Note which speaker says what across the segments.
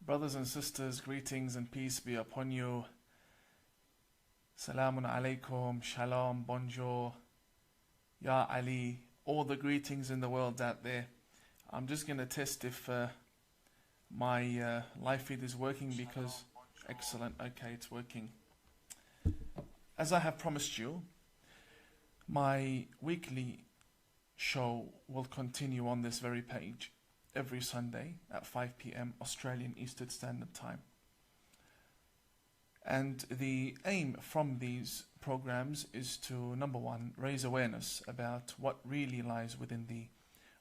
Speaker 1: Brothers and sisters, greetings and peace be upon you. Salamun alaikum, shalom, bonjour, ya Ali, all the greetings in the world out there. I'm just going to test if my live feed is working because, excellent, okay, it's working. As I have promised you, my weekly show will continue on this very page every Sunday at 5 p.m. Australian Eastern Standard Time. And the aim from these programs is to, number one, raise awareness about what really lies within the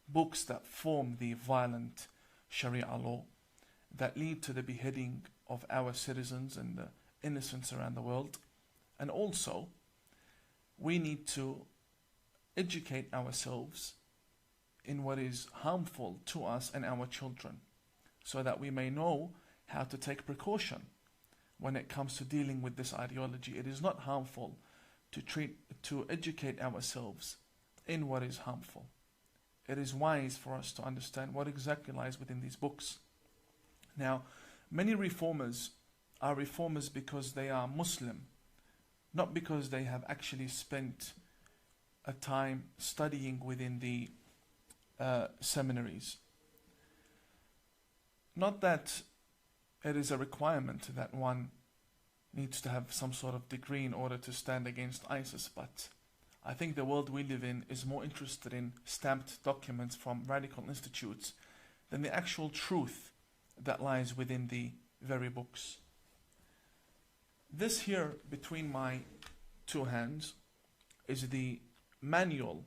Speaker 1: books that form the violent Sharia law that lead to the beheading of our citizens and the innocents around the world. And also, we need to educate ourselves in what is harmful to us and our children, so that we may know how to take precaution when it comes to dealing with this ideology. It is not harmful to educate ourselves in what is harmful. It is wise for us to understand what exactly lies within these books. Now, many reformers are reformers because they are Muslim, not because they have actually spent a time studying within the seminaries. Not that it is a requirement that one needs to have some sort of degree in order to stand against ISIS, but I think the world we live in is more interested in stamped documents from radical institutes than the actual truth that lies within the very books. This here between my two hands is the manual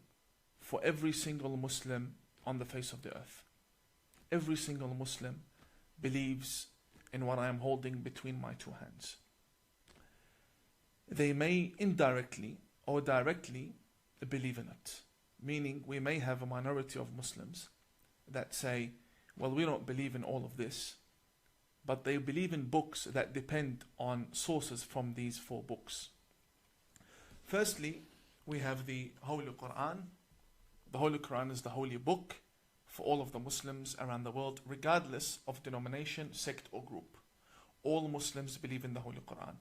Speaker 1: for every single Muslim on the face of the earth. Every single Muslim believes in what I am holding between my two hands. They may indirectly or directly believe in it. Meaning we may have a minority of Muslims that say, well, we don't believe in all of this, but they believe in books that depend on sources from these four books. Firstly, we have the Holy Quran. The Holy Quran is the holy book for all of the Muslims around the world, regardless of denomination, sect or group. All Muslims believe in the Holy Quran.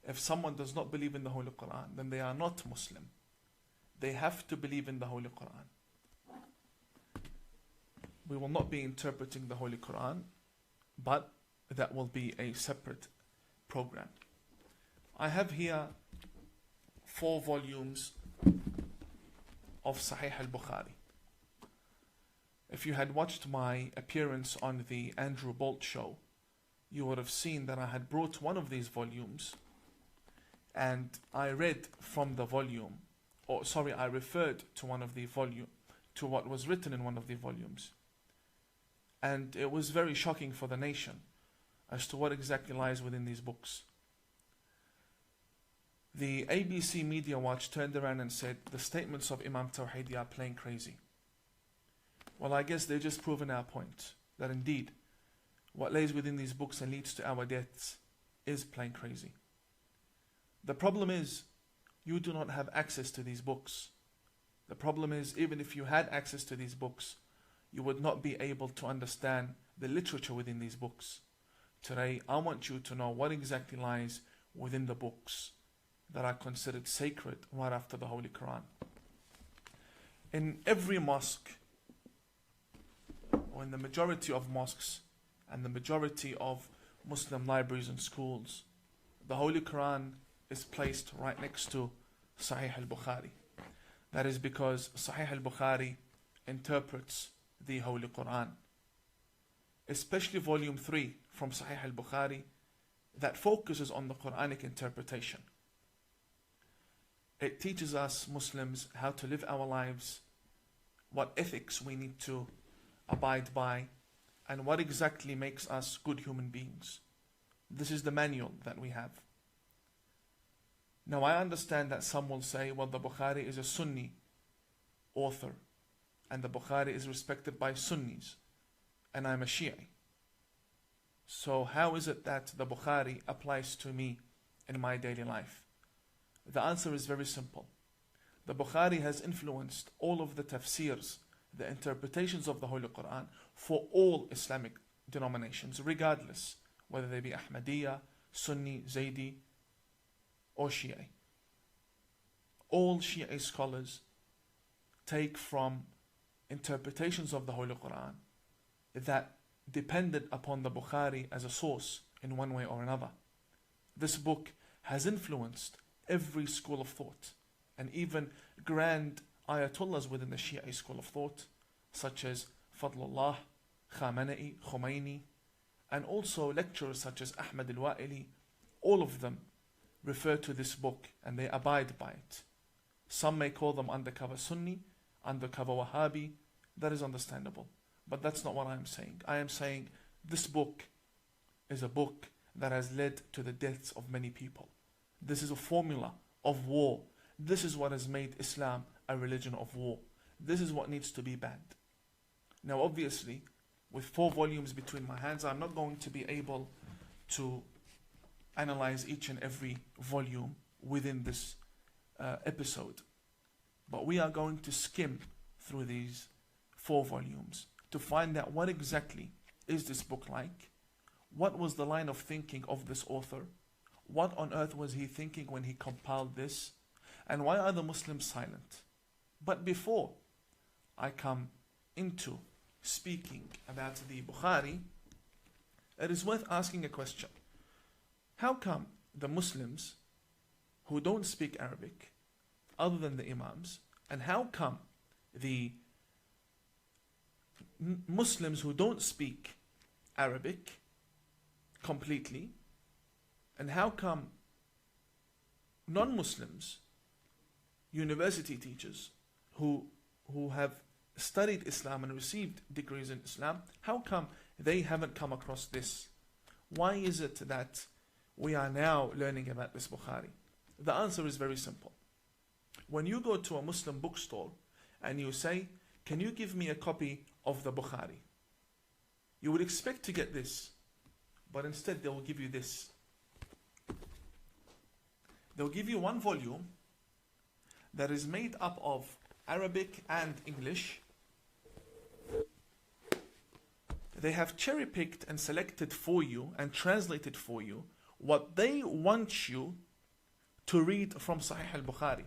Speaker 1: If someone does not believe in the Holy Quran, then they are not Muslim. They have to believe in the Holy Quran. We will not be interpreting the Holy Quran, but that will be a separate program. I have here 4 volumes of Sahih al-Bukhari. If you had watched my appearance on the Andrew Bolt show, you would have seen that I had brought one of these volumes and I read from the volume, I referred to one of the to what was written in one of the volumes. And it was very shocking for the nation as to what exactly lies within these books. The ABC Media Watch turned around and said, the statements of Imam Tawhidi are plain crazy. Well, I guess they're just proving our point, that indeed, what lays within these books and leads to our deaths is plain crazy. The problem is, you do not have access to these books. The problem is, even if you had access to these books, you would not be able to understand the literature within these books. Today, I want you to know what exactly lies within the books that are considered sacred right after the Holy Quran. In every mosque, or in the majority of mosques and the majority of Muslim libraries and schools, the Holy Quran is placed right next to Sahih al-Bukhari. That is because Sahih al-Bukhari interprets the Holy Quran, especially volume 3 from Sahih al-Bukhari that focuses on the Quranic interpretation. It teaches us Muslims how to live our lives, what ethics we need to abide by, and what exactly makes us good human beings. This is the manual that we have. Now, I understand that some will say, well, the Bukhari is a Sunni author, and the Bukhari is respected by Sunnis, and I'm a Shi'i. So how is it that the Bukhari applies to me in my daily life? The answer is very simple. The Bukhari has influenced all of the tafsirs, the interpretations of the Holy Quran for all Islamic denominations, regardless whether they be Ahmadiyya, Sunni, Zaydi, or Shia. All Shia scholars take from interpretations of the Holy Quran that depended upon the Bukhari as a source in one way or another. This book has influenced every school of thought, and even grand ayatollahs within the Shia school of thought, such as Fadlullah, Khamenei, Khomeini, and also lecturers such as Ahmad al-Wa'ili. All of them refer to this book and they abide by it. Some may call them undercover Sunni, undercover Wahhabi. That is understandable. But that's not what I am saying. I am saying this book is a book that has led to the deaths of many people. This is a formula of war. This is what has made Islam a religion of war. This is what needs to be banned. Now obviously, with 4 volumes between my hands, I'm not going to be able to analyze each and every volume within this episode. But we are going to skim through these 4 volumes to find out what exactly is this book like, what was the line of thinking of this author, what on earth was he thinking when he compiled this, and why are the Muslims silent? But before I come into speaking about the Bukhari, it is worth asking a question. How come the Muslims who don't speak Arabic, other than the Imams, and how come the Muslims who don't speak Arabic completely, and how come non-Muslims, university teachers who have studied Islam and received degrees in Islam, how come they haven't come across this? Why is it that we are now learning about this Bukhari? The answer is very simple. When you go to a Muslim bookstore and you say, can you give me a copy of the Bukhari? You would expect to get this, but instead they will give you this. They'll give you 1 volume that is made up of Arabic and English. They have cherry-picked and selected for you and translated for you what they want you to read from Sahih al-Bukhari.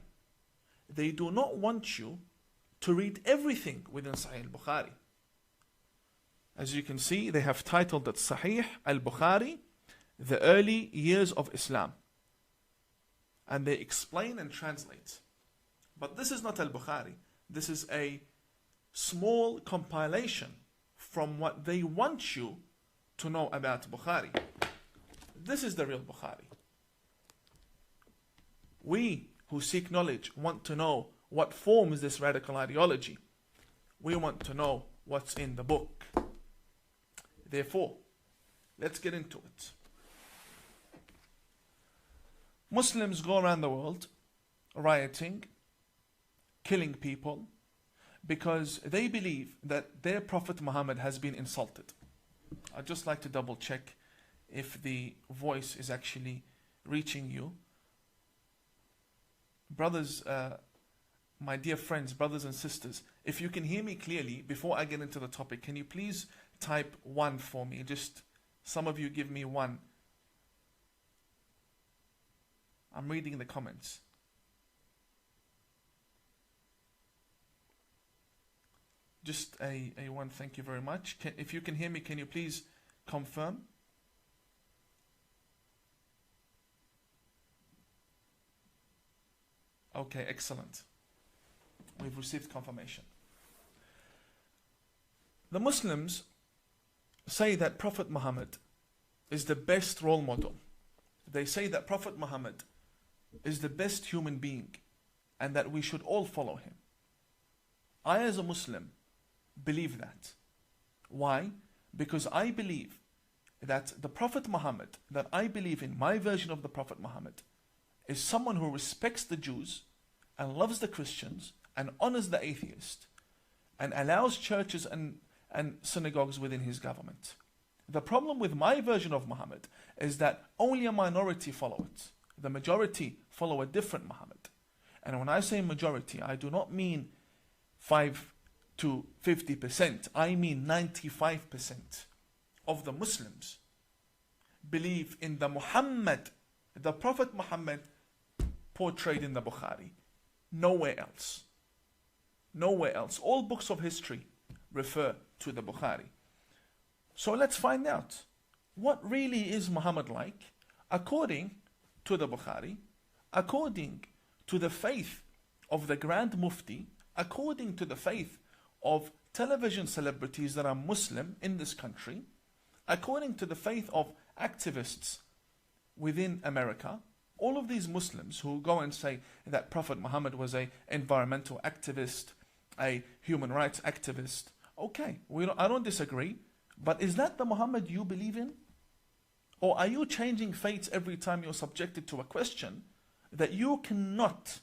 Speaker 1: They do not want you to read everything within Sahih al-Bukhari. As you can see, they have titled it Sahih al-Bukhari, the early years of Islam. And they explain and translate. But this is not al-Bukhari. This is a small compilation from what they want you to know about Bukhari. This is the real Bukhari. We who seek knowledge want to know what forms this radical ideology. We want to know what's in the book. Therefore, let's get into it. Muslims go around the world rioting, killing people, because they believe that their Prophet Muhammad has been insulted. I'd just like to double check if the voice is actually reaching you. Brothers, my dear friends, brothers and sisters, if you can hear me clearly before I get into the topic, can you please type 1 for me? Just some of you give me 1. I'm reading the comments. Just a 1, thank you very much. If you can hear me, can you please confirm? Okay, excellent. We've received confirmation. The Muslims say that Prophet Muhammad is the best role model. They say that Prophet Muhammad is the best human being and that we should all follow him. I, as a Muslim, believe that. Why? Because I believe that the Prophet Muhammad, that I believe in, my version of the Prophet Muhammad, is someone who respects the Jews and loves the Christians and honors the atheist and allows churches and synagogues within his government. The problem with my version of Muhammad is that only a minority follow it. The majority follow a different Muhammad. And when I say majority, I do not mean 5 to 50%. I mean 95% of the Muslims believe in the Prophet Muhammad portrayed in the Bukhari. Nowhere else. Nowhere else. All books of history refer to the Bukhari. So let's find out, what really is Muhammad like according to the Bukhari, according to the faith of the Grand Mufti, according to the faith of television celebrities that are Muslim in this country, according to the faith of activists within America. All of these Muslims who go and say that Prophet Muhammad was an environmental activist, a human rights activist. Okay, I don't disagree, but is that the Muhammad you believe in? Or are you changing fates every time you're subjected to a question that you cannot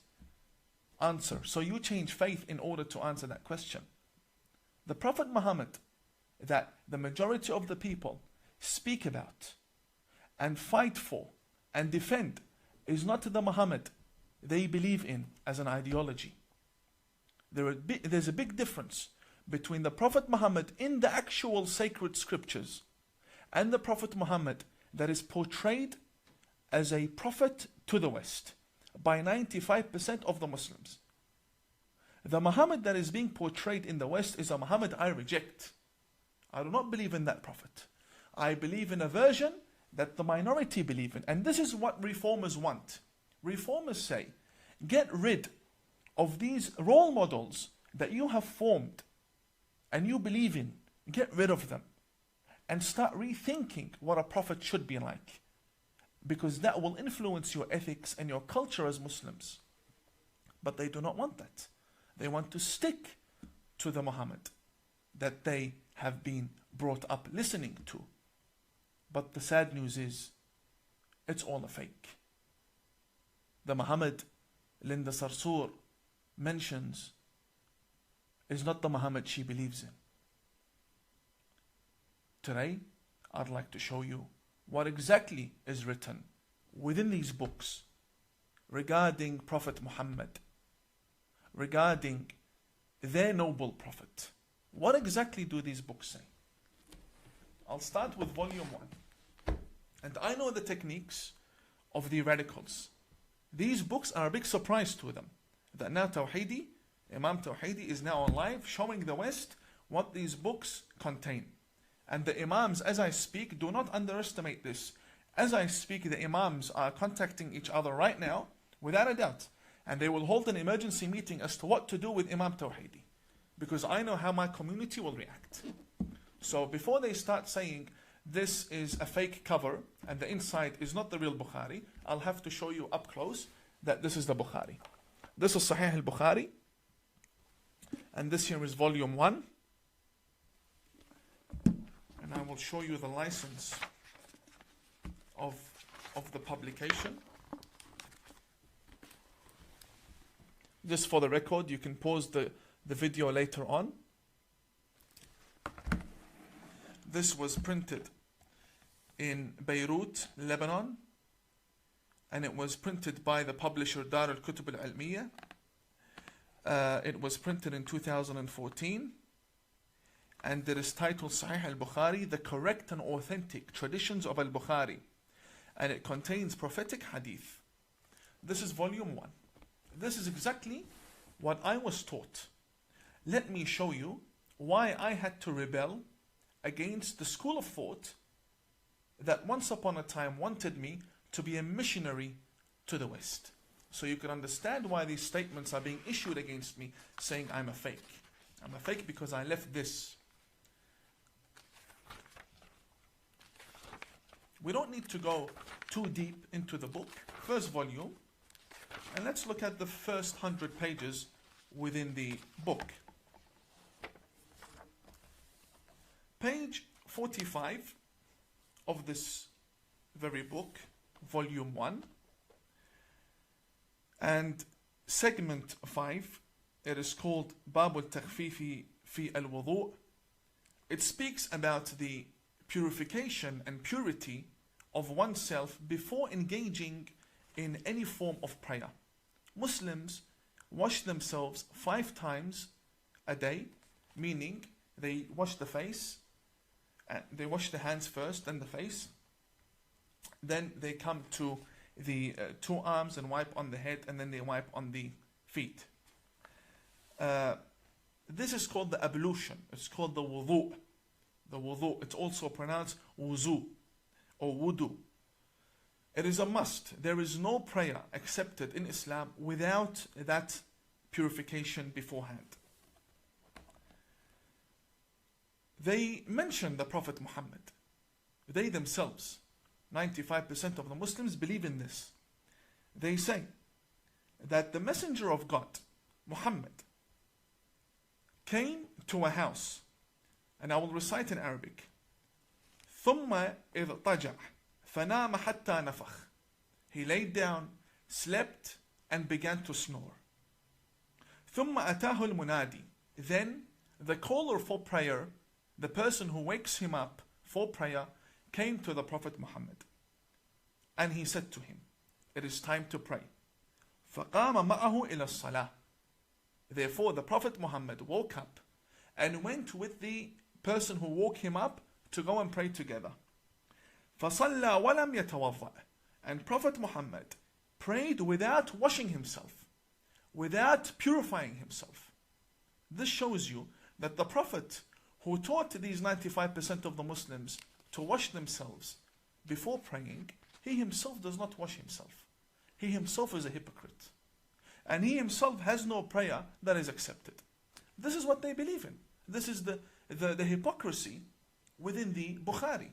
Speaker 1: answer? So you change faith in order to answer that question. The Prophet Muhammad that the majority of the people speak about and fight for and defend is not the Muhammad they believe in as an ideology. There's a big difference between the Prophet Muhammad in the actual sacred scriptures and the Prophet Muhammad that is portrayed as a prophet to the West by 95% of the Muslims. The Muhammad that is being portrayed in the West is a Muhammad I reject. I do not believe in that prophet. I believe in a version that the minority believe in. And this is what reformers want. Reformers say, get rid of these role models that you have formed and you believe in. Get rid of them and start rethinking what a prophet should be like, because that will influence your ethics and your culture as Muslims. But they do not want that. They want to stick to the Muhammad that they have been brought up listening to. But the sad news is, it's all a fake. The Muhammad Linda Sarsour mentions is not the Muhammad she believes in. Today, I'd like to show you what exactly is written within these books regarding Prophet Muhammad, regarding their noble prophet. What exactly do these books say? I'll start with volume 1. And I know the techniques of the radicals. These books are a big surprise to them. That now Tawhidi, Imam Tawhidi is now on live showing the West what these books contain. And the Imams, as I speak, do not underestimate this. As I speak, the Imams are contacting each other right now, without a doubt. And they will hold an emergency meeting as to what to do with Imam Tawhidi. Because I know how my community will react. So before they start saying this is a fake cover and the inside is not the real Bukhari, I'll have to show you up close that this is the Bukhari. This is Sahih al-Bukhari. And this here is volume 1. And I will show you the license of the publication. Just for the record, you can pause the video later on. This was printed in Beirut, Lebanon, and it was printed by the publisher Dar al-Kutub al-Almiya. It was printed in 2014, and it is titled Sahih al-Bukhari, the correct and authentic traditions of al-Bukhari, and it contains prophetic hadith. This is volume 1. This is exactly what I was taught. Let me show you why I had to rebel against the school of thought that once upon a time wanted me to be a missionary to the West. So you can understand why these statements are being issued against me, saying I'm a fake. I'm a fake because I left this. We don't need to go too deep into the book. First volume. And let's look at the first 100 pages within the book. Page 45 of this very book, volume 1, and segment 5, it is called Bab al-Takhfifi fi al-Wudu'. It speaks about the purification and purity of oneself before engaging in any form of prayer. Muslims wash themselves 5 times a day, meaning they wash the face, They wash the hands first, then the face. Then they come to the two arms and wipe on the head, and then they wipe on the feet. This is called the ablution. It's called the wudu. The wudu. It's also pronounced wuzu or wudu. It is a must. There is no prayer accepted in Islam without that purification beforehand. They mention the Prophet Muhammad. They themselves, 95% of the Muslims believe in this. They say that the Messenger of God, Muhammad, came to a house, and I will recite in Arabic. ثم اضطجع فنام حتى نفخ. He laid down, slept, and began to snore. ثم أتاه المنادي. Then the caller for prayer, the person who wakes him up for prayer, came to the Prophet Muhammad. And he said to him, it is time to pray. فقام معه إلى الصلاة. Therefore the Prophet Muhammad woke up and went with the person who woke him up to go and pray together. فصلى ولم يتوضأ. And Prophet Muhammad prayed without washing himself, without purifying himself. This shows you that the Prophet who taught these 95% of the Muslims to wash themselves before praying, he himself does not wash himself. He himself is a hypocrite. And he himself has no prayer that is accepted. This is what they believe in. This is the hypocrisy within the Bukhari.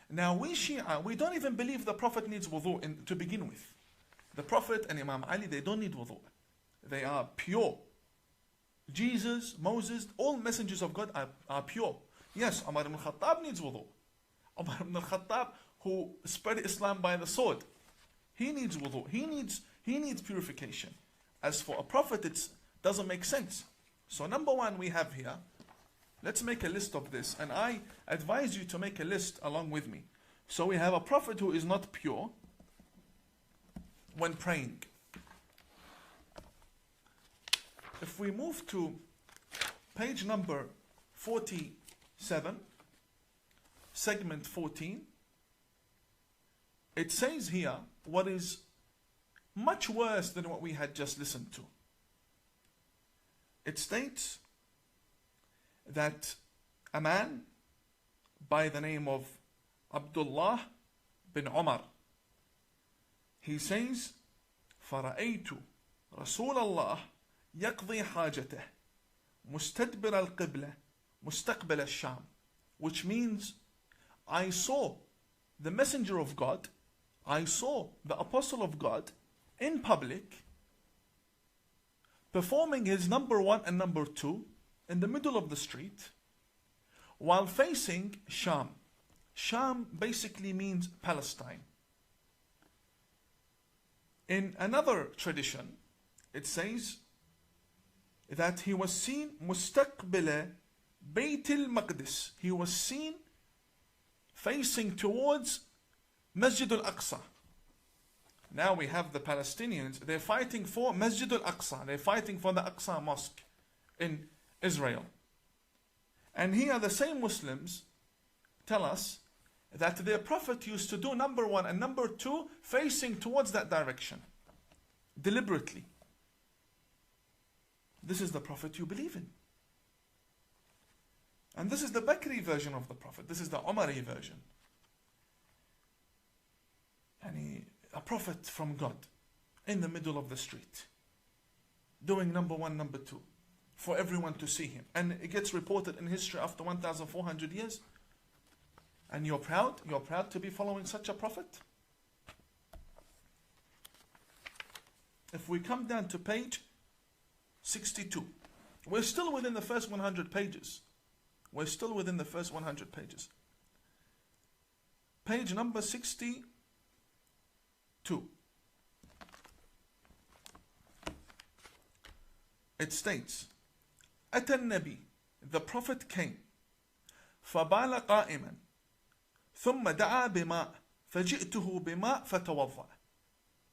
Speaker 1: Now we Shia, we don't even believe the Prophet needs wudu to begin with. The Prophet and Imam Ali, they don't need wudu. They are pure. Jesus, Moses, all messengers of God are pure. Yes, Umar ibn al-Khattab needs wudu. Umar ibn al-Khattab, who spread Islam by the sword, he needs wudu. He needs purification. As for a prophet, it doesn't make sense. So number one we have here, let's make a list of this, and I advise you to make a list along with me. So we have a prophet who is not pure when praying. If we move to page number 47, segment 14, it says here what is much worse than what we had just listened to. It states that a man by the name of Abdullah bin Umar, he says, فَرَأَيْتُ رَسُولَ اللَّهِ يَقْضِي حَاجَتَهِ مُسْتَدْبِرَ الْقِبْلَةِ مُسْتَقْبِلَ الشَّامِ, which means I saw the messenger of God, I saw the apostle of God in public performing his number one and number two in the middle of the street while facing Sham. Sham basically means Palestine. In another tradition, it says that he was seen مستقبل بيت المقدس. He was seen facing towards Masjid al-Aqsa. Now we have the Palestinians, they're fighting for Masjid al-Aqsa. They're fighting for the Aqsa Mosque in Israel. And here the same Muslims tell us that their Prophet used to do number one and number two facing towards that direction. Deliberately. This is the Prophet you believe in. And this is the Bakri version of the Prophet. This is the Umari version. And a prophet from God in the middle of the street doing number one, number two for everyone to see him. And it gets reported in history after 1,400 years. And you're proud to be following such a prophet? If we come down to page 62, we're still within the first 100 pages. We're still within the first 100 pages. Page number 62. It states, أتى النبي, the Prophet came, فبال قائما, ثم دعا بماء, فجئته بماء فتوضأ.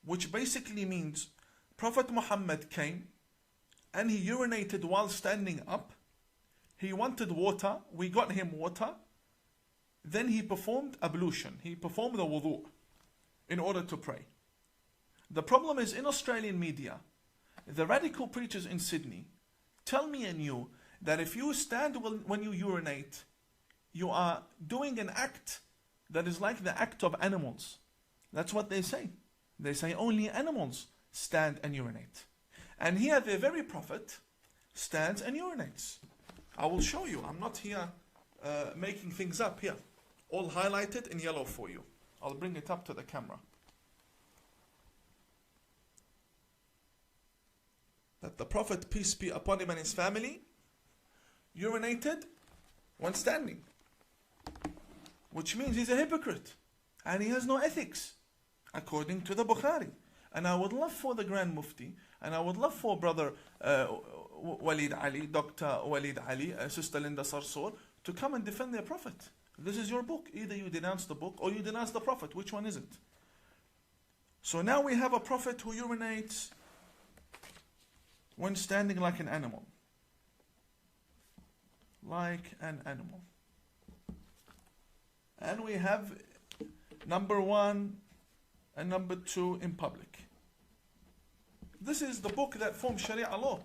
Speaker 1: Which basically means, Prophet Muhammad came, and he urinated while standing up. He wanted water, we got him water, then he performed ablution. He performed the wudu in order to pray. The problem is in Australian media, the radical preachers in Sydney tell me and you that if you stand when you urinate, you are doing an act that is like the act of animals. That's what they say. They say only animals stand and urinate. And here the very Prophet stands and urinates. I will show you. I'm not here making things up here. All highlighted in yellow for you. I'll bring it up to the camera. That the Prophet, peace be upon him and his family, urinated when standing. Which means he's a hypocrite. And he has no ethics, according to the Bukhari. And I would love for the Grand Mufti, and I would love for Brother Walid Ali, Dr. Walid Ali, Sister Linda Sarsour, to come and defend their Prophet. This is your book. Either you denounce the book or you denounce the Prophet. Which one is it? So now we have a Prophet who urinates when standing like an animal. Like an animal. And we have number 1 and number 2 in public. This is the book that forms Sharia law.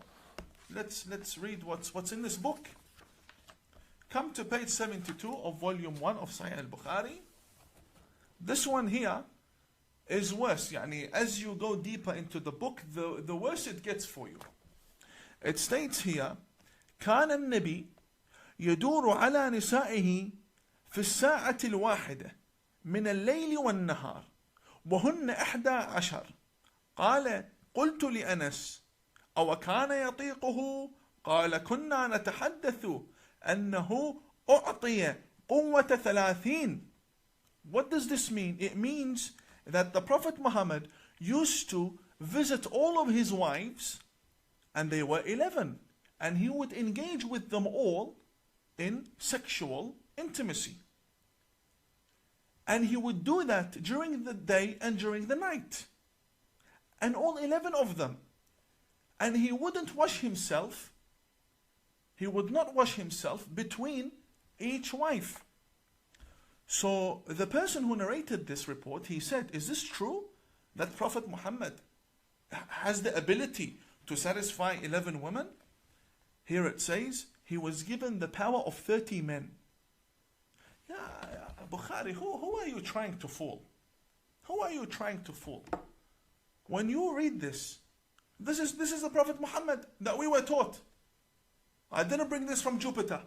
Speaker 1: Let's read what's in this book. Come to page 72 of volume 1 of Sahih al-Bukhari. This one here is worse. Yani, as you go deeper into the book, the worse it gets for you. It states here, كان النبي يدور على نسائه في الساعة الواحدة من الليل والنهار وهن 11 قال قلت لأنس أو كان يطيقه قال كنا نتحدث أنه أعطي قوة 30. What does this mean? It means that the Prophet Muhammad used to visit all of his wives, and they were 11, and he would engage with them all in sexual intimacy. And he would do that during the day and during the night. And all 11 of them. And he wouldn't wash himself. He would not wash himself between each wife. So the person who narrated this report, he said, is this true? That Prophet Muhammad has the ability to satisfy 11 women? Here it says, he was given the power of 30 men. Yeah, Bukhari, who are you trying to fool? Who are you trying to fool? When you read this is the Prophet Muhammad that we were taught. I didn't bring this from Jupiter.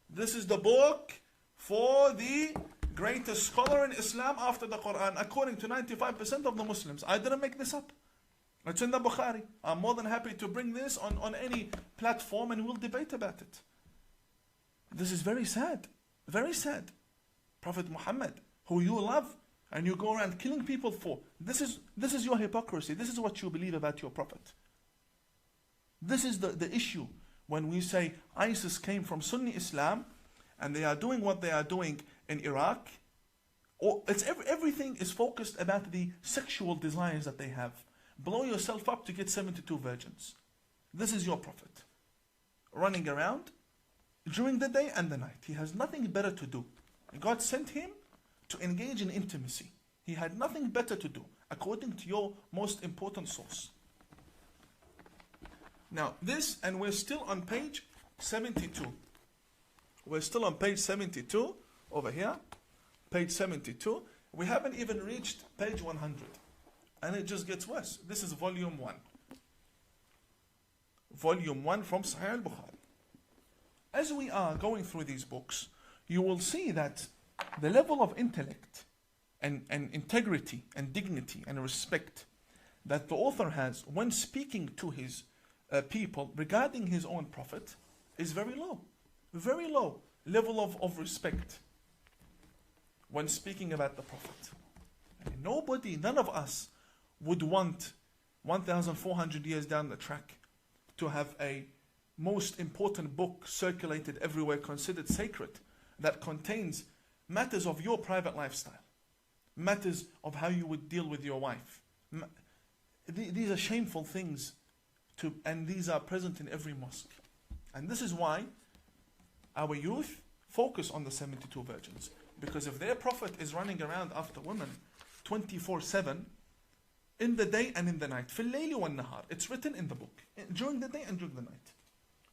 Speaker 1: This is the book for the greatest scholar in Islam after the Quran, according to 95% of the Muslims. I didn't make this up. It's in the Bukhari. I'm more than happy to bring this on any platform and we'll debate about it. This is very sad. Very sad. Prophet Muhammad, who you love and you go around killing people for. This is your hypocrisy. This is what you believe about your Prophet. This is the issue when we say ISIS came from Sunni Islam and they are doing what they are doing in Iraq. Or everything is focused about the sexual desires that they have. Blow yourself up to get 72 virgins. This is your Prophet. Running around during the day and the night. He has nothing better to do. God sent him to engage in intimacy. He had nothing better to do, according to your most important source. Now this, and we're still on page 72. We're still on page 72, over here, page 72. We haven't even reached page 100. And it just gets worse. This is volume 1. Volume 1 from Sahih al-Bukhari. As we are going through these books, you will see that the level of intellect and integrity and dignity and respect that the author has when speaking to his people regarding his own Prophet is very low. Very low level of respect when speaking about the Prophet. And nobody, none of us would want 1,400 years down the track to have a most important book circulated everywhere, considered sacred, that contains matters of your private lifestyle, matters of how you would deal with your wife. These are shameful things, and these are present in every mosque. And this is why our youth focus on the 72 virgins. Because if their prophet is running around after women 24/7, in the day and in the night, في الليل والنهار, it's written in the book, during the day and during the night,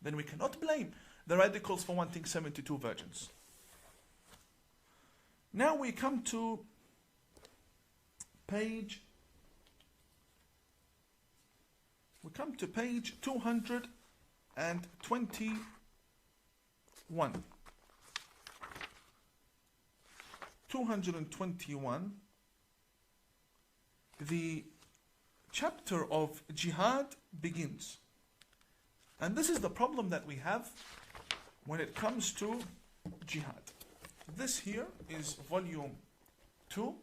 Speaker 1: then we cannot blame the radicals for wanting 72 virgins. Now we come to page 221. 221. The chapter of jihad begins. And this is the problem that we have when it comes to jihad. This here is volume 2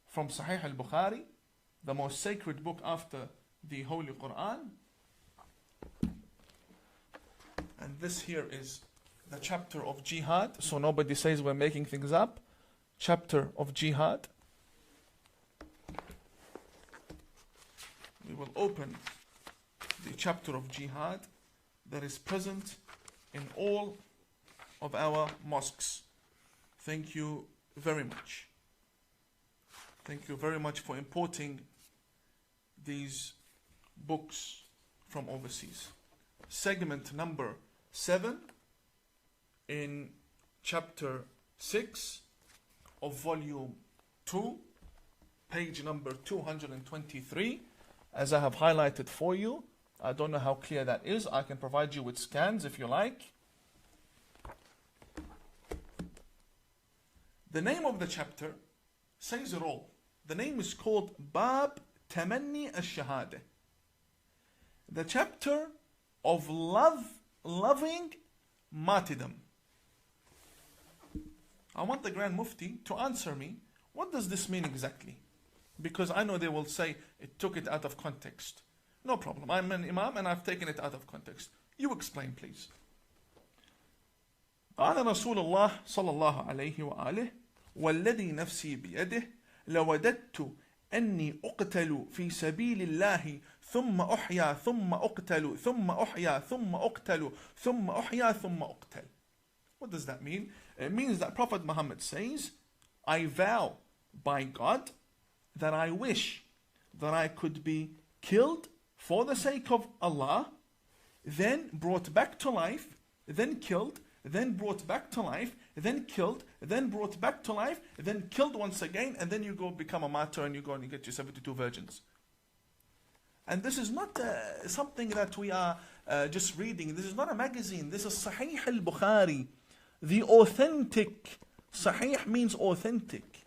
Speaker 1: from Sahih al-Bukhari, the most sacred book after the Holy Quran. And this here is the chapter of jihad, so nobody says we're making things up. Chapter of jihad. We will open the chapter of jihad that is present in all of our mosques. Thank you very much. Thank you very much for importing these books from overseas. Segment number 7 in chapter 6 of volume 2, page number 223, as I have highlighted for you. I don't know how clear that is. I can provide you with scans if you like. The name of the chapter says it all. The name is called Bab Tamanni al-Shahada. The chapter of loving martyrdom. I want the Grand Mufti to answer me, what does this mean exactly? Because I know they will say it took it out of context. No problem. I'm an Imam and I've taken it out of context. You explain, please. قال رسول الله صلى الله عليه وآله والذي نفسي بيده لوددت أني أقتل في سبيل الله ثم أحيا ثم أقتل ثم أحيا ثم أقتل ثم أحيا ثم أقتل. What does that mean? It means that Prophet Muhammad says, I vow by God that I wish that I could be killed for the sake of Allah, then brought back to life, then killed, then brought back to life, then killed, then brought back to life, then killed once again, and then you go become a martyr and you go and you get your 72 virgins. And this is not something that we are just reading. This is not a magazine. This is Sahih al-Bukhari. The authentic. Sahih means authentic.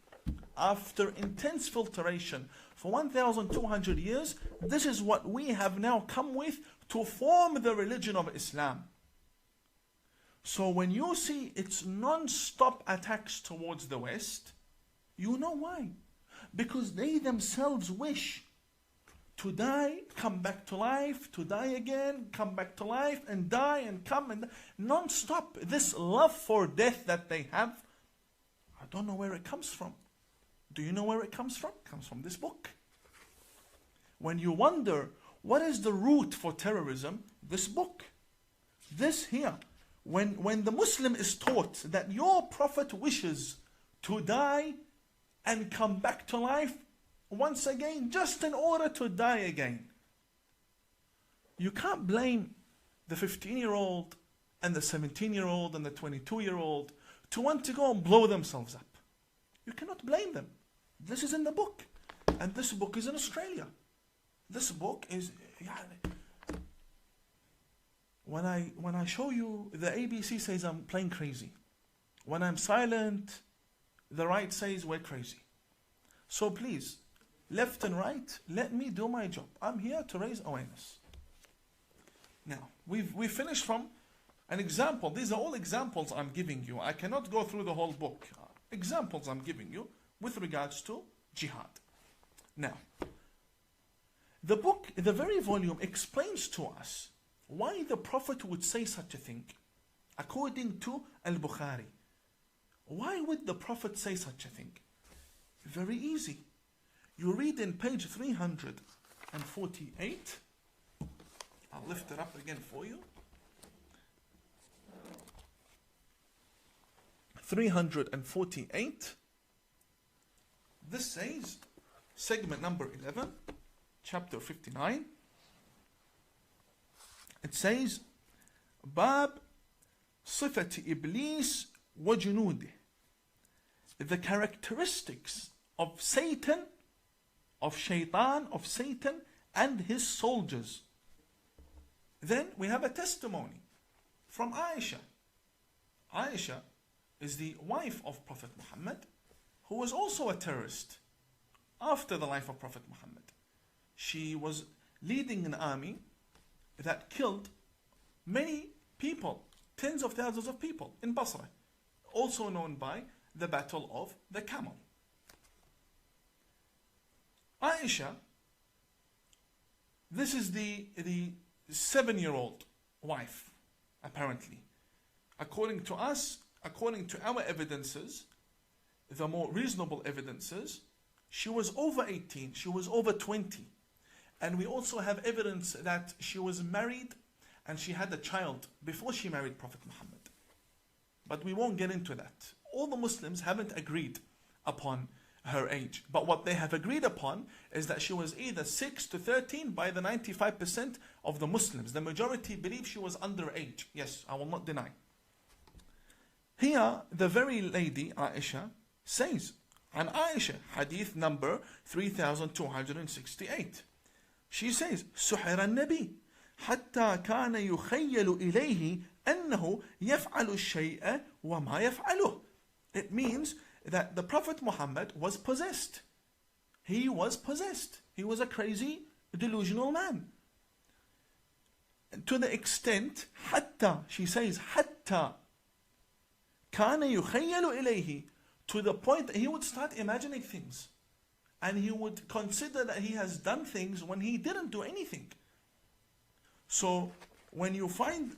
Speaker 1: After intense filtration for 1,200 years, this is what we have now come with to form the religion of Islam. So when you see its non-stop attacks towards the West, you know why. Because they themselves wish to die, come back to life, to die again, come back to life, and die and come and non-stop. This love for death that they have, I don't know where it comes from. Do you know where it comes from? It comes from this book. When you wonder, what is the root for terrorism? This book. This here. When the Muslim is taught that your Prophet wishes to die and come back to life once again, just in order to die again, you can't blame the 15-year-old and the 17-year-old and the 22-year-old to want to go and blow themselves up. You cannot blame them. This is in the book. And this book is in Australia. This book is... When I show you, the ABC says I'm playing crazy. When I'm silent, the right says we're crazy. So please, left and right, let me do my job. I'm here to raise awareness. Now, we've finished from an example. These are all examples I'm giving you. I cannot go through the whole book. Examples I'm giving you with regards to jihad. Now, the book, the very volume, explains to us why the Prophet would say such a thing. According to Al-Bukhari, why would the Prophet say such a thing? Very easy. You read in page 348. I'll lift it up again for you. 348. This says, segment number 11, chapter 59. It says, Bab Sifat Iblis wa Junudih. The characteristics of Satan, of Shaitan, of Satan and his soldiers. Then we have a testimony from Aisha. Aisha is the wife of Prophet Muhammad, who was also a terrorist after the life of Prophet Muhammad. She was leading an army that killed many people, tens of thousands of people in Basra, also known by the Battle of the Camel. Aisha, this is the 7-year-old wife, apparently. According to us, according to our evidences, the more reasonable evidences, she was over 18, she was over 20. And we also have evidence that she was married and she had a child before she married Prophet Muhammad. But we won't get into that. All the Muslims haven't agreed upon her age. But what they have agreed upon is that she was either 6 to 13 by the 95% of the Muslims. The majority believe she was underage. Yes, I will not deny. Here, the very lady, Aisha, says, and Aisha, hadith number 3268. She says, سحر النبي حتى كان يخيل إليه أنه يفعل الشيء وما يفعله. It means that the Prophet Muhammad was possessed. He was possessed. He was a crazy, delusional man. To the extent, حتى, she says, حتى كان يخيل إليه, to the point that he would start imagining things. And he would consider that he has done things when he didn't do anything. So when you find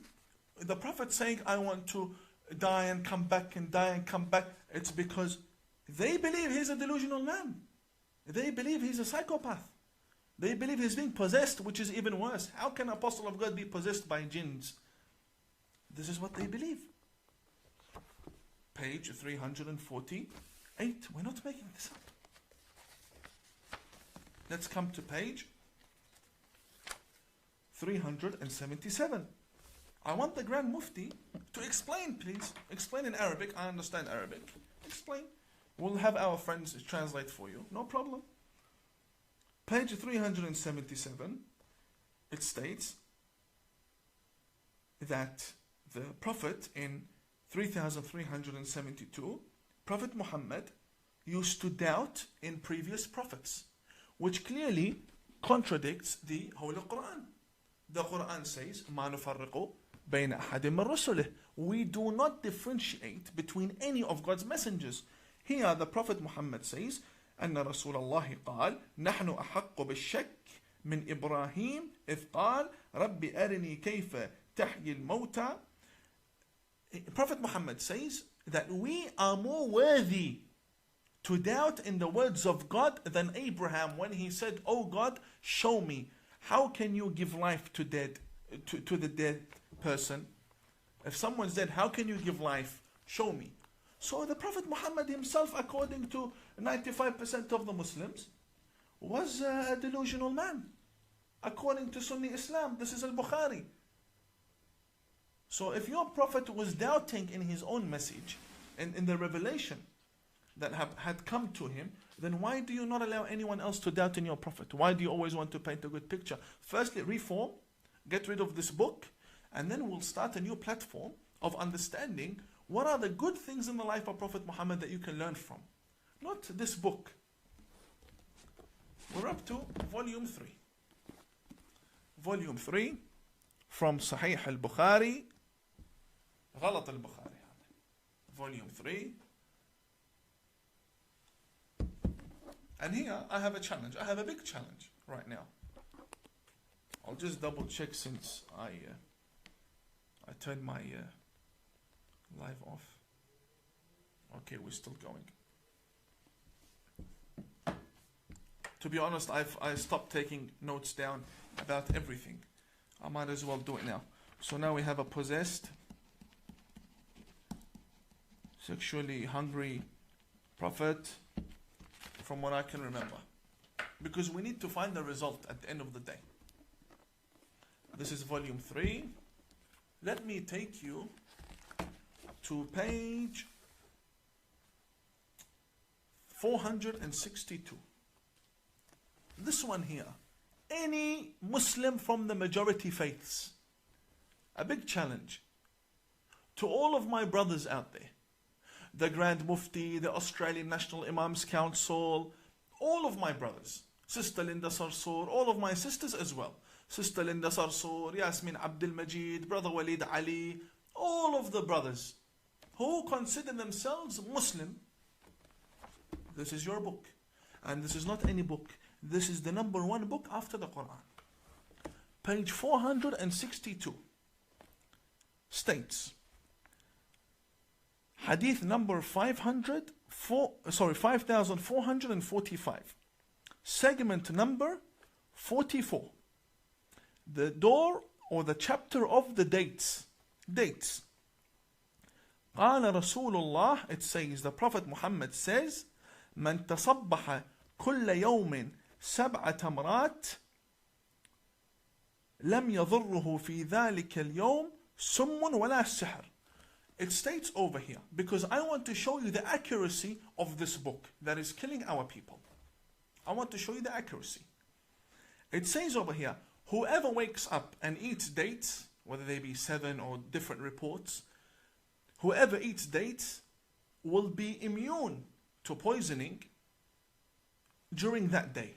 Speaker 1: the Prophet saying, I want to die and come back and die and come back, it's because they believe he's a delusional man. They believe he's a psychopath. They believe he's being possessed, which is even worse. How can an apostle of God be possessed by jinns? This is what they believe. Page 348. We're not making this up. Let's come to page 377. I want the Grand Mufti to explain, please. Explain in Arabic. I understand Arabic. Explain. We'll have our friends translate for you. No problem. Page 377. It states that the Prophet in 3372, Prophet Muhammad used to doubt in previous prophets, which clearly contradicts the Holy Quran. The Quran says, مَا نُفَرِّقُ بَيْنَ أَحَدٍ مِّن رُسُلِهِ. We do not differentiate between any of God's messengers. Here the Prophet Muhammad says, أن رسول الله قال نحن أحق بالشك من إبراهيم إذ قال رب أرني كيف تحيي الموتى. Prophet Muhammad says that we are more worthy to doubt in the words of God than Abraham when he said, Oh God, show me, how can you give life to the dead person? If someone's dead, how can you give life? Show me. So the Prophet Muhammad himself, according to 95% of the Muslims, was a delusional man. According to Sunni Islam, this is al-Bukhari. So if your Prophet was doubting in his own message, in the revelation that had come to him, then why do you not allow anyone else to doubt in your Prophet? Why do you always want to paint a good picture? Firstly, reform, get rid of this book, and then we'll start a new platform of understanding what are the good things in the life of Prophet Muhammad that you can learn from. Not this book. We're up to volume 3. Volume 3 from Sahih al-Bukhari, غلط al-Bukhari. Volume 3. And here I have a challenge. I have a big challenge right now. I'll just double check since I turned my live off. Okay, we're still going. To be honest, I stopped taking notes down about everything. I might as well do it now. So now we have a possessed sexually hungry prophet, from what I can remember. Because we need to find the result at the end of the day. This is volume 3. Let me take you to page 462. This one here. Any Muslim from the majority faiths. A big challenge to all of my brothers out there. The Grand Mufti, the Australian National Imams Council, all of my brothers. Sister Linda Sarsour, all of my sisters as well. Sister Linda Sarsour, Yasmin Abdul Majid, Brother Walid Ali, all of the brothers who consider themselves Muslim. This is your book. And this is not any book. This is the number 1 book after the Quran. Page 462 states, Hadith number 5445, segment number 44. The door or the chapter of the dates. Dates. قال رسول الله, it says, the Prophet Muhammad says, من تصبح كل يوم 7 تمرات لم يضره في ذلك اليوم سم ولا سحر. It states over here, because I want to show you the accuracy of this book that is killing our people. I want to show you the accuracy. It says over here, whoever wakes up and eats dates, whether they be 7 or different reports, whoever eats dates will be immune to poisoning during that day.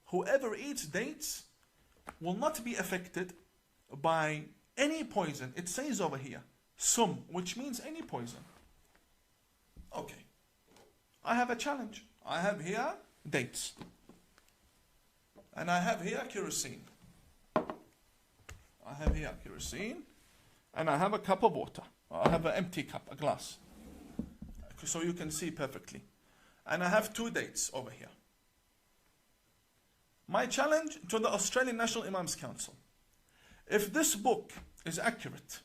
Speaker 1: Whoever eats dates will not be affected by any poison. It says over here, sum, which means any poison. Okay. I have a challenge. I have here dates. And I have here kerosene. I have here kerosene. And I have a cup of water. I have an empty cup, a glass. So you can see perfectly. And I have 2 dates over here. My challenge to the Australian National Imams Council. If this book is accurate,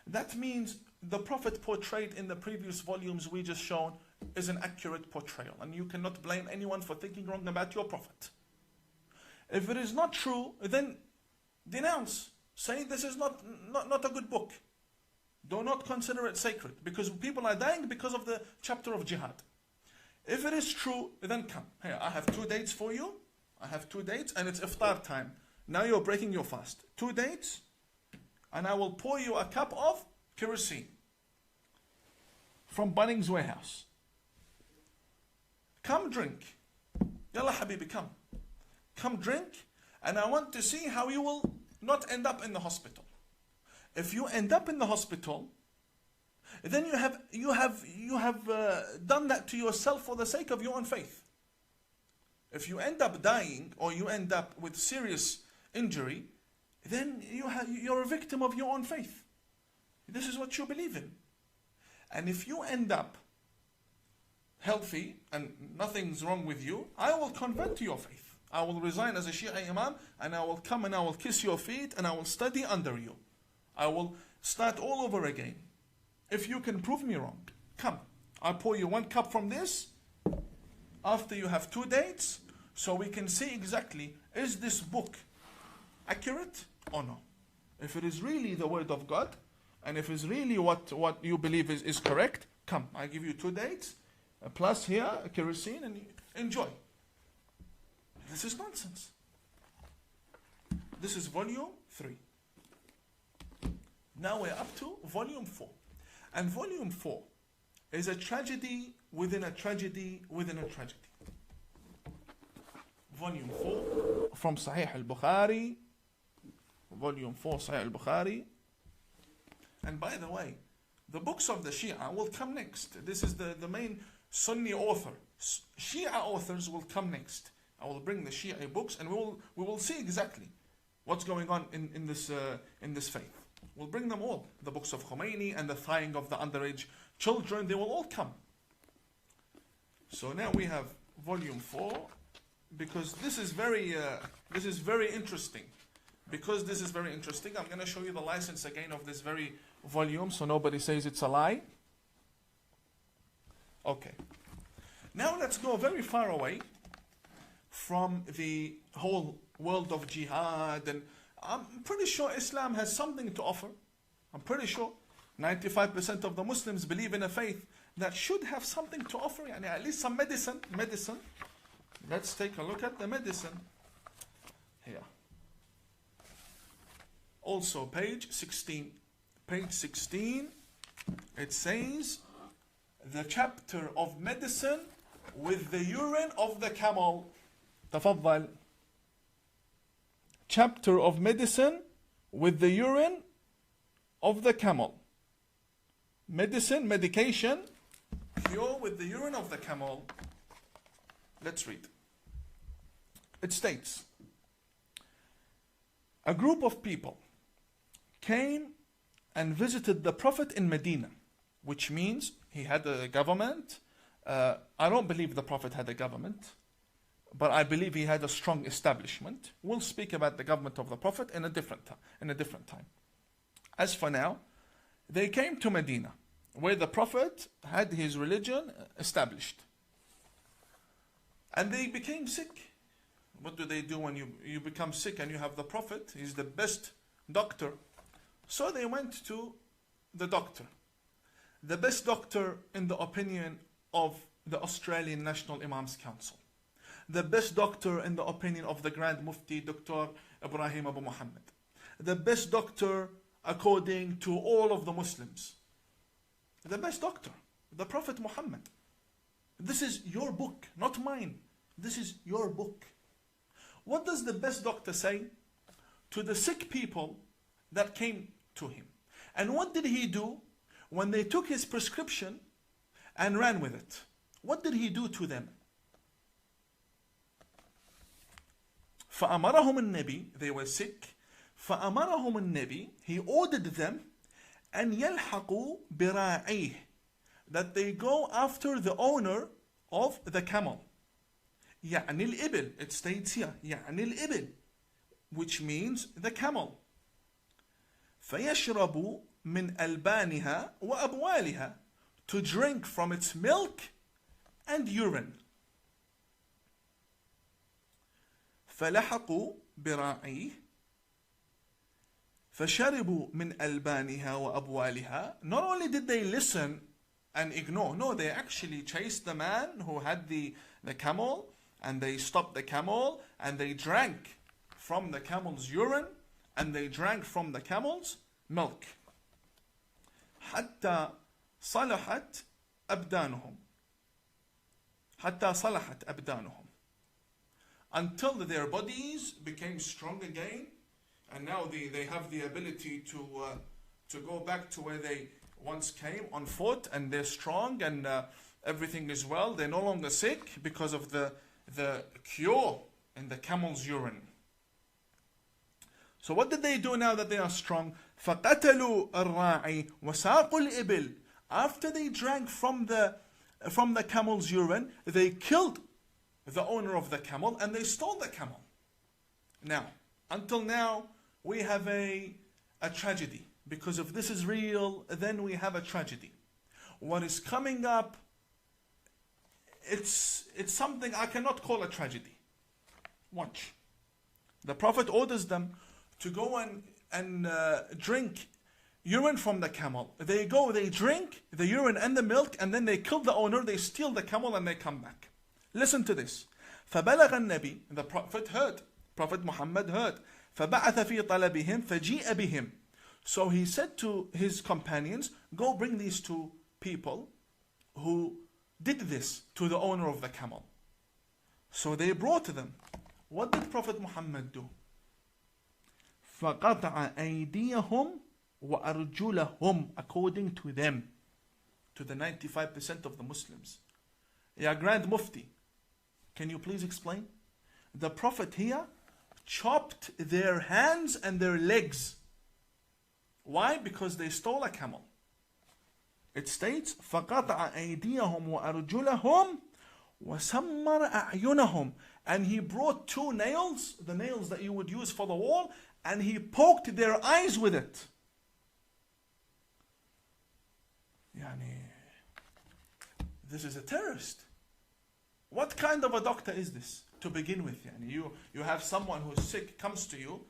Speaker 1: that means the Prophet portrayed in the previous volumes we just shown is an accurate portrayal. And you cannot blame anyone for thinking wrong about your Prophet. If it is not true, then denounce. Say this is not a good book. Do not consider it sacred. Because people are dying because of the chapter of jihad. If it is true, then come. Here, I have 2 dates for you. I have 2 dates and it's iftar time. Now you're breaking your fast. 2 dates and I will pour you a cup of kerosene from Bunnings Warehouse. Come drink. Yalla Habibi, come. Come drink, and I want to see how you will not end up in the hospital. If you end up in the hospital, then you have done that to yourself for the sake of your own faith. If you end up dying or you end up with serious injury, then you're a victim of your own faith. This is what you believe in. And if you end up healthy and nothing's wrong with you, I will convert to your faith. I will resign as a Shia Imam and I will come and I will kiss your feet and I will study under you. I will start all over again. If you can prove me wrong, come. I'll pour you 1 cup from this after you have 2 dates so we can see exactly, is this book accurate or no? If it is really the word of God and if it's really what you believe is correct, come. I give you 2 dates plus here a kerosene and enjoy. This is nonsense. This is volume 3. Now we're up to volume 4. And volume 4 is a tragedy within a tragedy within a tragedy. Volume 4 from Sahih al-Bukhari. Volume 4 Sahih al-Bukhari. And by the way, the books of the Shia will come next. This is the main Sunni author. Shia authors will come next. I will bring the Shia books and we will see exactly what's going on in this faith. We'll bring them all. The books of Khomeini and the thawing of the underage children, they will all come. So now we have volume 4, because this is very interesting. Because this is very interesting, I'm going to show you the license again of this very volume so nobody says it's a lie. Okay. Now let's go very far away from the whole world of jihad, and I'm pretty sure Islam has something to offer. I'm pretty sure 95% of the Muslims believe in a faith that should have something to offer, yani at least some medicine. Let's take a look at the medicine here. Also page 16. Page 16, it says the chapter of medicine with the urine of the camel. تفضل. Chapter of medicine with the urine of the camel. Medicine, medication, cure with the urine of the camel. Let's read. It states, a group of people came and visited the Prophet in Medina, which means he had a government. I don't believe the Prophet had a government, but I believe he had a strong establishment. We'll speak about the government of the Prophet in a different time. As for now, they came to Medina, where the Prophet had his religion established. And they became sick. What do they do when you become sick and you have the Prophet? He's the best doctor. So they went to the doctor. The best doctor in the opinion of the Australian National Imams Council. The best doctor in the opinion of the Grand Mufti, Dr. Ibrahim Abu Muhammad. The best doctor according to all of the Muslims. The best doctor, the Prophet Muhammad. This is your book, not mine. This is your book. What does the best doctor say to the sick people that came to him? And what did he do when they took his prescription and ran with it? What did he do to them? فأمرهم النبي, they were sick. فأمرهم النبي, he ordered them أن يلحقوا براعيه, that they go after the owner of the camel. يعني الإبل, it states here, يعني الإبل, which means the camel. فيشربوا من ألبانها وأبوالها, to drink from its milk and urine. فلحقوا براعيه فشربوا من ألبانها وأبوالها. Not only did they listen and ignore, no, they actually chased the man who had the camel, and they stopped the camel, and they drank from the camel's urine, and they drank from the camel's milk. حتى صلحت أبدانهم. حتى صلحت أبدانهم. Until their bodies became strong again, and now they have the ability to go back to where they once came on foot, and they're strong, and everything is well. They're no longer sick because of the cure in the camel's urine. So what did they do now that they are strong? فَقَتَلُوا الرَّاعِي وَسَاقُوا الْإِبِلِ. After they drank from the camel's urine, they killed the owner of the camel, and they stole the camel. Now, until now, we have a tragedy. Because if this is real, then we have a tragedy. What is coming up, it's something I cannot call a tragedy. Watch. The Prophet orders them to go and drink urine from the camel. They go, they drink the urine and the milk, and then they kill the owner, they steal the camel, and they come back. Listen to this. فبلغ النبي, the Prophet heard, Prophet Muhammad heard. فبعث في طلبهم فجيء بهم. So he said to his companions, go bring these two people who did this to the owner of the camel. So they brought them. What did Prophet Muhammad do? فقطع أيديهم وأرجلهم, according to them, to the 95% of the Muslims. Ya Grand Mufti, can you please explain? The Prophet here chopped their hands and their legs. Why? Because they stole a camel. It states فَقَطَعَ أَيْدِيَهُمْ وَأَرْجُلَهُمْ وَسَمَّرَ أَعْيُنَهُم. And he brought two nails, the nails that you would use for the wall, and he poked their eyes with it. this is a terrorist. What kind of a doctor is this to begin with? You have someone who's sick, comes to you,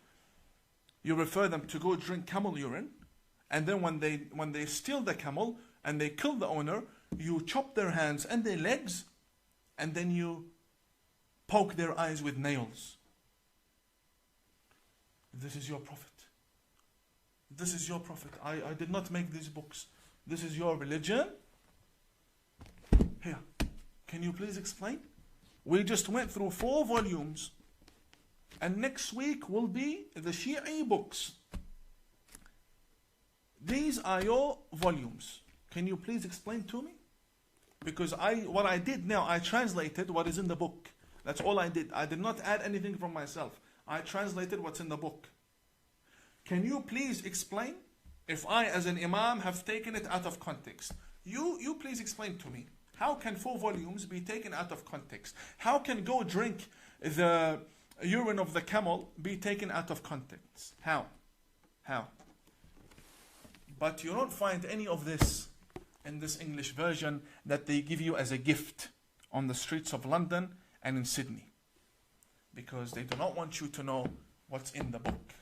Speaker 1: you refer them to go drink camel urine, and then when they steal the camel and they kill the owner, you chop their hands and their legs, and then you poke their eyes with nails. This is your prophet. This is your prophet. I did not make these books. This is your religion. Here, can you please explain? We just went through 4 volumes, and next week will be the Shi'i books. These are your volumes. Can you please explain to me? Because what I did now, I translated what is in the book. That's all I did. I did not add anything from myself. I translated what's in the book. Can you please explain if I as an imam have taken it out of context? You please explain to me. How can 4 volumes be taken out of context? How can go drink the urine of the camel be taken out of context? How? But you don't find any of this in this English version that they give you as a gift on the streets of London and in Sydney, because they do not want you to know what's in the book.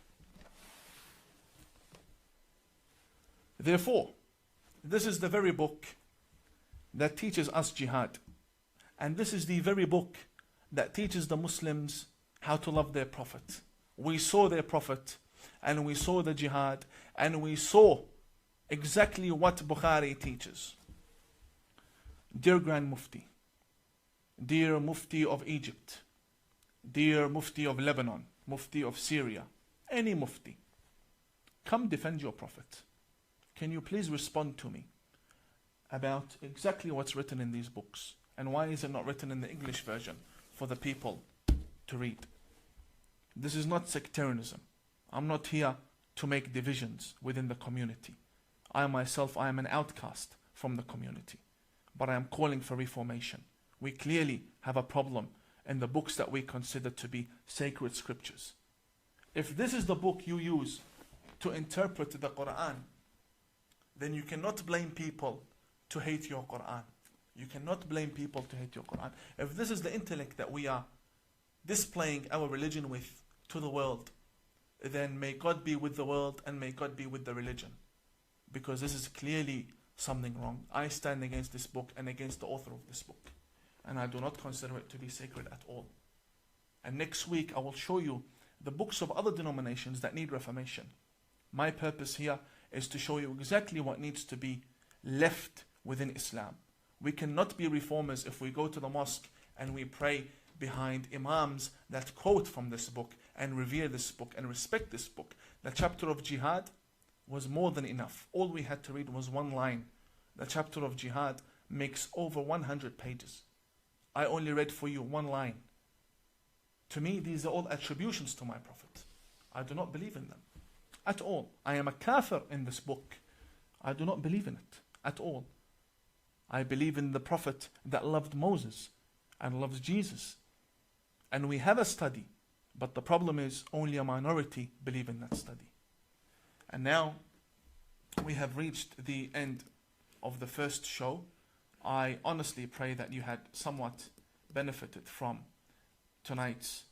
Speaker 1: Therefore, this is the very book that teaches us jihad, and this is the very book that teaches the Muslims how to love their prophet. We saw their prophet, and we saw the jihad, and we saw exactly what Bukhari teaches. Dear Grand Mufti, dear Mufti of Egypt, dear Mufti of Lebanon, Mufti of Syria, any Mufti, come defend your prophet. Can you please respond to me about exactly what's written in these books, and why is it not written in the English version for the people to read? This is not sectarianism. I'm not here to make divisions within the community. I myself, I am an outcast from the community, but I am calling for reformation. We clearly have a problem in the books that we consider to be sacred scriptures. If this is the book you use to interpret the Quran, then you cannot blame people to hate your Quran. You cannot blame people to hate your Quran. If this is the intellect that we are displaying our religion with to the world, then may God be with the world and may God be with the religion. Because this is clearly something wrong. I stand against this book and against the author of this book. And I do not consider it to be sacred at all. And next week I will show you the books of other denominations that need reformation. My purpose here is to show you exactly what needs to be left within Islam. We cannot be reformers if we go to the mosque and we pray behind imams that quote from this book and revere this book and respect this book. The chapter of jihad was more than enough. All we had to read was 1 line. The chapter of jihad makes over 100 pages. I only read for you 1 line. To me, these are all attributions to my prophet. I do not believe in them at all. I am a kafir in this book. I do not believe in it at all. I believe in the prophet that loved Moses and loves Jesus. And we have a study, but the problem is only a minority believe in that study. And now we have reached the end of the first show. I honestly pray that you had somewhat benefited from tonight's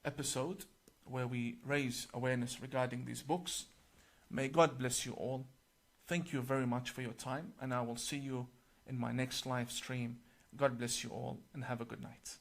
Speaker 1: episode, where we raise awareness regarding these books. May God bless you all. Thank you very much for your time, and I will see you in my next live stream. God bless you all, and have a good night.